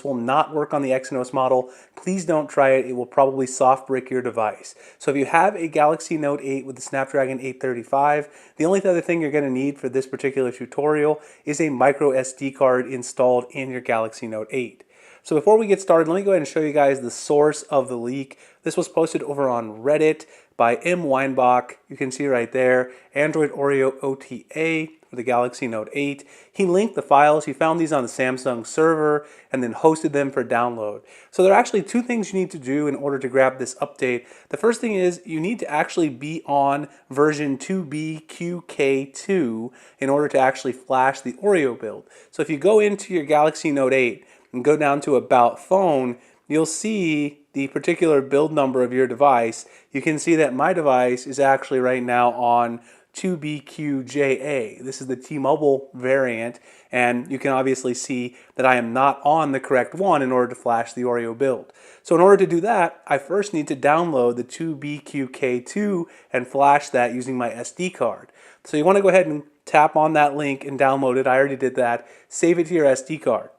will not work on the Exynos model. Please don't try it. It will probably soft brick your device. So if you have a Galaxy Note 8 with the Snapdragon 835, the only other thing you're going to need for this particular tutorial is a micro SD card installed in your Galaxy Note 8. So before we get started, let me go ahead and show you guys the source of the leak. This was posted over on Reddit by M. Weinbach. You can see right there, Android Oreo OTA for the Galaxy Note 8. He linked the files. He found these on the Samsung server and then hosted them for download. So there are actually two things you need to do in order to grab this update. The first thing is you need to actually be on version 2BQK2 in order to actually flash the Oreo build. So if you go into your Galaxy Note 8 and go down to About Phone, you'll see the particular build number of your device. You can see that my device is actually right now on 2BQJA. This is the T-Mobile variant, and you can obviously see that I am not on the correct one in order to flash the Oreo build. So in order to do that, I first need to download the 2BQK2 and flash that using my SD card. So you want to go ahead and tap on that link and download it. I already did that. Save it to your SD card.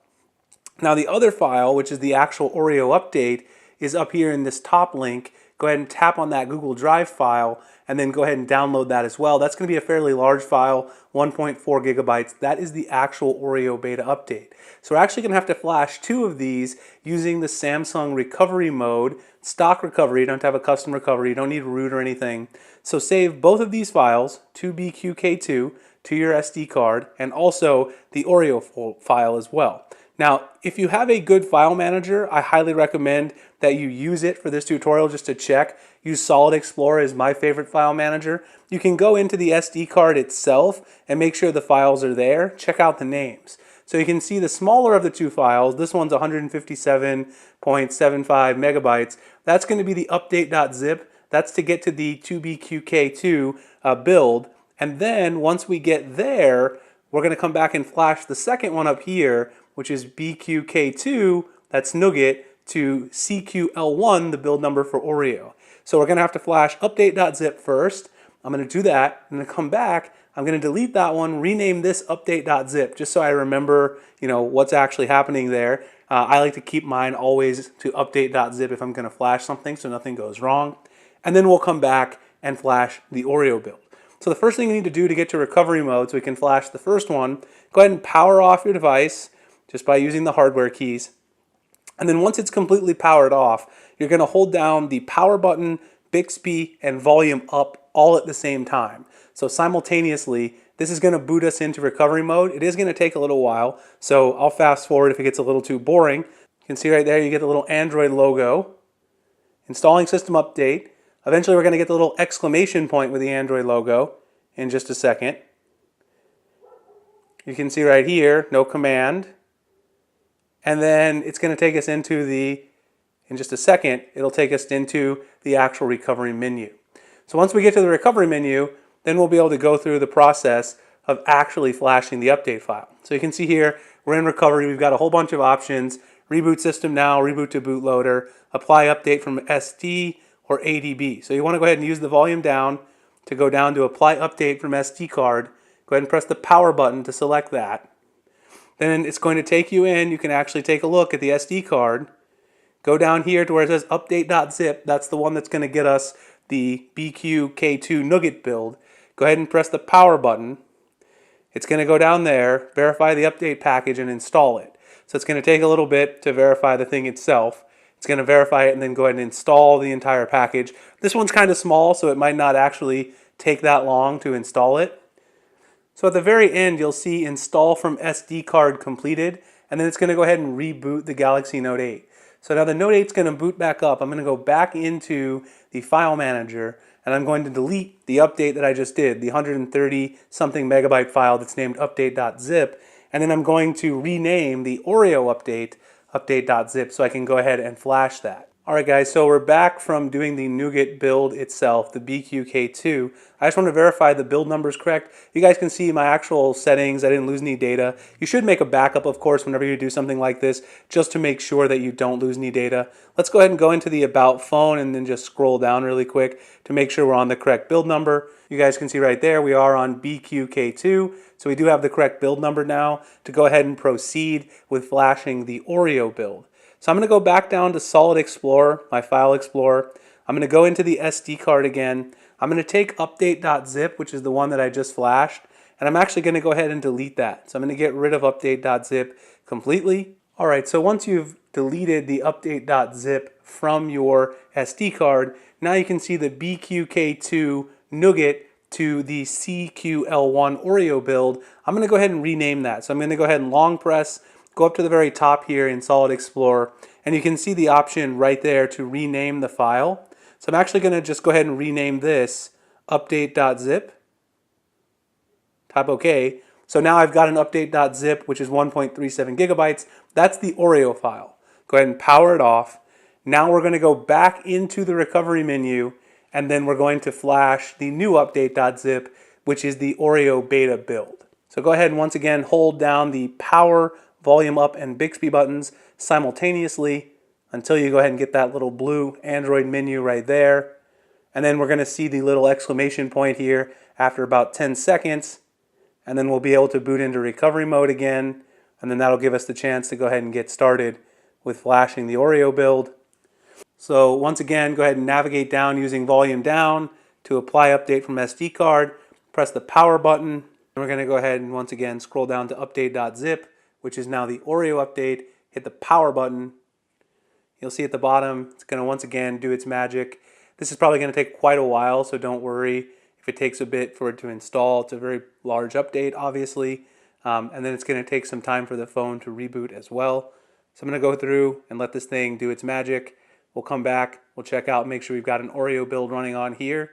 Now the other file, which is the actual Oreo update, is up here in this top link. Go ahead and tap on that Google Drive file and then go ahead and download that as well. That's going to be a fairly large file, 1.4 gigabytes. That is the actual Oreo beta update. So we're actually going to have to flash two of these using the Samsung recovery mode, stock recovery. You don't have to have a custom recovery. You don't need root or anything. So save both of these files, 2BQK2, to your SD card, and also the Oreo file as well. Now, if you have a good file manager, I highly recommend that you use it for this tutorial just to check. Use Solid Explorer as my favorite file manager. You can go into the SD card itself and make sure the files are there. Check out the names. So you can see the smaller of the two files, this one's 157.75 megabytes. That's going to be the update.zip. That's to get to the 2BQK2 build. And then once we get there, we're going to come back and flash the second one up here, which is BQK2, that's Nougat, to CQL1, the build number for Oreo. So we're going to have to flash update.zip first. I'm going to do that. I'm going to come back. I'm going to delete that one, rename this update.zip, just so I remember, what's actually happening there. I like to keep mine always to update.zip if I'm going to flash something so nothing goes wrong. And then we'll come back and flash the Oreo build. So the first thing you need to do to get to recovery mode so we can flash the first one, go ahead and power off your device just by using the hardware keys. And then once it's completely powered off, you're going to hold down the power button, Bixby, and volume up all at the same time. So simultaneously, this is going to boot us into recovery mode. It is going to take a little while, so I'll fast forward if it gets a little too boring. You can see right there, you get the little Android logo. Installing system update. Eventually we're going to get the little exclamation point with the Android logo in just a second. You can see right here, no command. And then it's going to take us into in just a second, it'll take us into the actual recovery menu. So once we get to the recovery menu, then we'll be able to go through the process of actually flashing the update file. So you can see here, we're in recovery. We've got a whole bunch of options. Reboot system now, reboot to bootloader, apply update from SD or ADB. So you want to go ahead and use the volume down to go down to apply update from SD card. Go ahead and press the power button to select that. Then it's going to take you in. You can actually take a look at the SD card. Go down here to where it says update.zip. That's the one that's going to get us the BQK2 Nougat build. Go ahead and press the power button. It's going to go down there, verify the update package, and install it. So it's going to take a little bit to verify the thing itself. It's going to verify it and then go ahead and install the entire package. This one's kind of small, so it might not actually take that long to install it. So at the very end, you'll see install from SD card completed, and then it's going to go ahead and reboot the Galaxy Note 8. So now the Note 8 is going to boot back up. I'm going to go back into the file manager, and I'm going to delete the update that I just did, the 130 something megabyte file that's named update.zip, and then I'm going to rename the Oreo update update.zip so I can go ahead and flash that. Alright guys, so we're back from doing the Nougat build itself, the BQK2. I just want to verify the build number is correct. You guys can see my actual settings. I didn't lose any data. You should make a backup, of course, whenever you do something like this, just to make sure that you don't lose any data. Let's go ahead and go into the About phone and then just scroll down really quick to make sure we're on the correct build number. You guys can see right there we are on BQK2, so we do have the correct build number now to go ahead and proceed with flashing the Oreo build. So I'm going to go back down to Solid Explorer, my file explorer. I'm going to go into the SD card again. I'm going to take update.zip, which is the one that I just flashed, and I'm actually going to go ahead and delete that. So I'm going to get rid of update.zip completely. Alright, so once you've deleted the update.zip from your SD card, now you can see the BQK2 Nougat to the CQL1 Oreo build. I'm going to go ahead and rename that. So I'm going to go ahead and long press, go up to the very top here in Solid Explorer, and you can see the option right there to rename the file. So I'm actually going to just go ahead and rename this update.zip. Tap OK. So now I've got an update.zip, which is 1.37 gigabytes. That's the Oreo file. Go ahead and power it off. Now we're going to go back into the recovery menu, and then we're going to flash the new update.zip, which is the Oreo beta build. So go ahead and once again hold down the power, volume up, and Bixby buttons simultaneously until you go ahead and get that little blue Android menu right there. And then we're going to see the little exclamation point here after about 10 seconds. And then we'll be able to boot into recovery mode again, and then that'll give us the chance to go ahead and get started with flashing the Oreo build. So once again, go ahead and navigate down using volume down to apply update from SD card, press the power button, and we're going to go ahead and once again scroll down to update.zip, which is now the Oreo update, hit the power button. You'll see at the bottom, it's going to once again do its magic. This is probably going to take quite a while, so don't worry if it takes a bit for it to install. It's a very large update, obviously, and then it's going to take some time for the phone to reboot as well. So I'm going to go through and let this thing do its magic. We'll come back, we'll check out, make sure we've got an Oreo build running on here,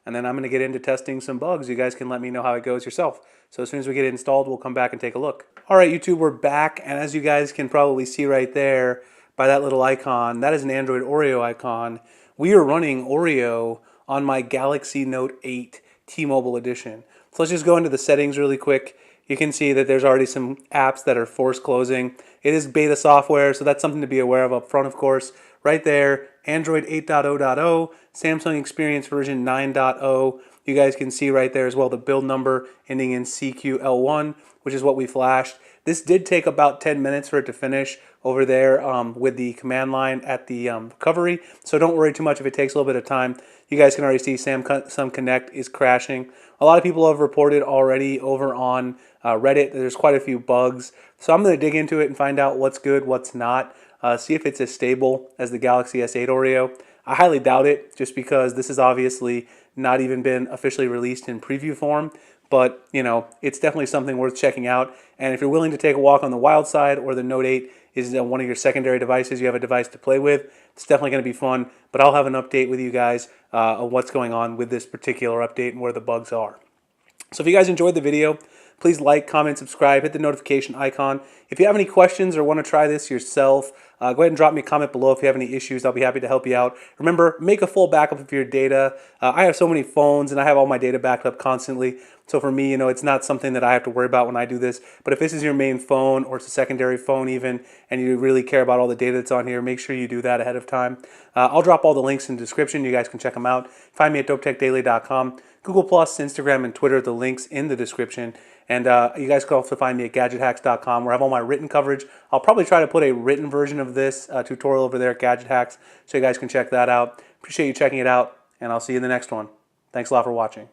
and then I'm going to get into testing some bugs. You guys can let me know how it goes yourself. So as soon as we get it installed, we'll come back and take a look. All right, YouTube, we're back, and as you guys can probably see right there by that little icon, that is an Android Oreo icon. We are running Oreo on my Galaxy Note 8 T-Mobile edition. So let's just go into the settings really quick. You can see that there's already some apps that are forced closing. It is beta software, so that's something to be aware of up front, of course. Right there, Android 8.0.0, Samsung Experience version 9.0. You guys can see right there as well the build number ending in CQL1, which is what we flashed. This did take about 10 minutes for it to finish over there with the command line at the recovery, so don't worry too much if it takes a little bit of time. You guys can already see Samsung Connect is crashing. A lot of people have reported already over on Reddit that there's quite a few bugs, so I'm going to dig into it and find out what's good, what's not, see if it's as stable as the Galaxy S8 Oreo. I highly doubt it, just because this has obviously not even been officially released in preview form. But, you know, it's definitely something worth checking out. And if you're willing to take a walk on the wild side, or the Note 8 is one of your secondary devices, you have a device to play with, it's definitely going to be fun. But I'll have an update with you guys on what's going on with this particular update and where the bugs are. So if you guys enjoyed the video, please like, comment, subscribe, hit the notification icon. If you have any questions or want to try this yourself, go ahead and drop me a comment below if you have any issues. I'll be happy to help you out. Remember, make a full backup of your data. I have so many phones and I have all my data backed up constantly. So for me, you know, it's not something that I have to worry about when I do this. But if this is your main phone, or it's a secondary phone even, and you really care about all the data that's on here, make sure you do that ahead of time. I'll drop all the links in the description. You guys can check them out. Find me at dopetechdaily.com. Google+, Instagram, and Twitter, the links in the description. And you guys can also find me at gadgethacks.com, where I have all my written coverage. I'll probably try to put a written version of this tutorial over there at Gadget Hacks, so you guys can check that out. Appreciate you checking it out, and I'll see you in the next one. Thanks a lot for watching.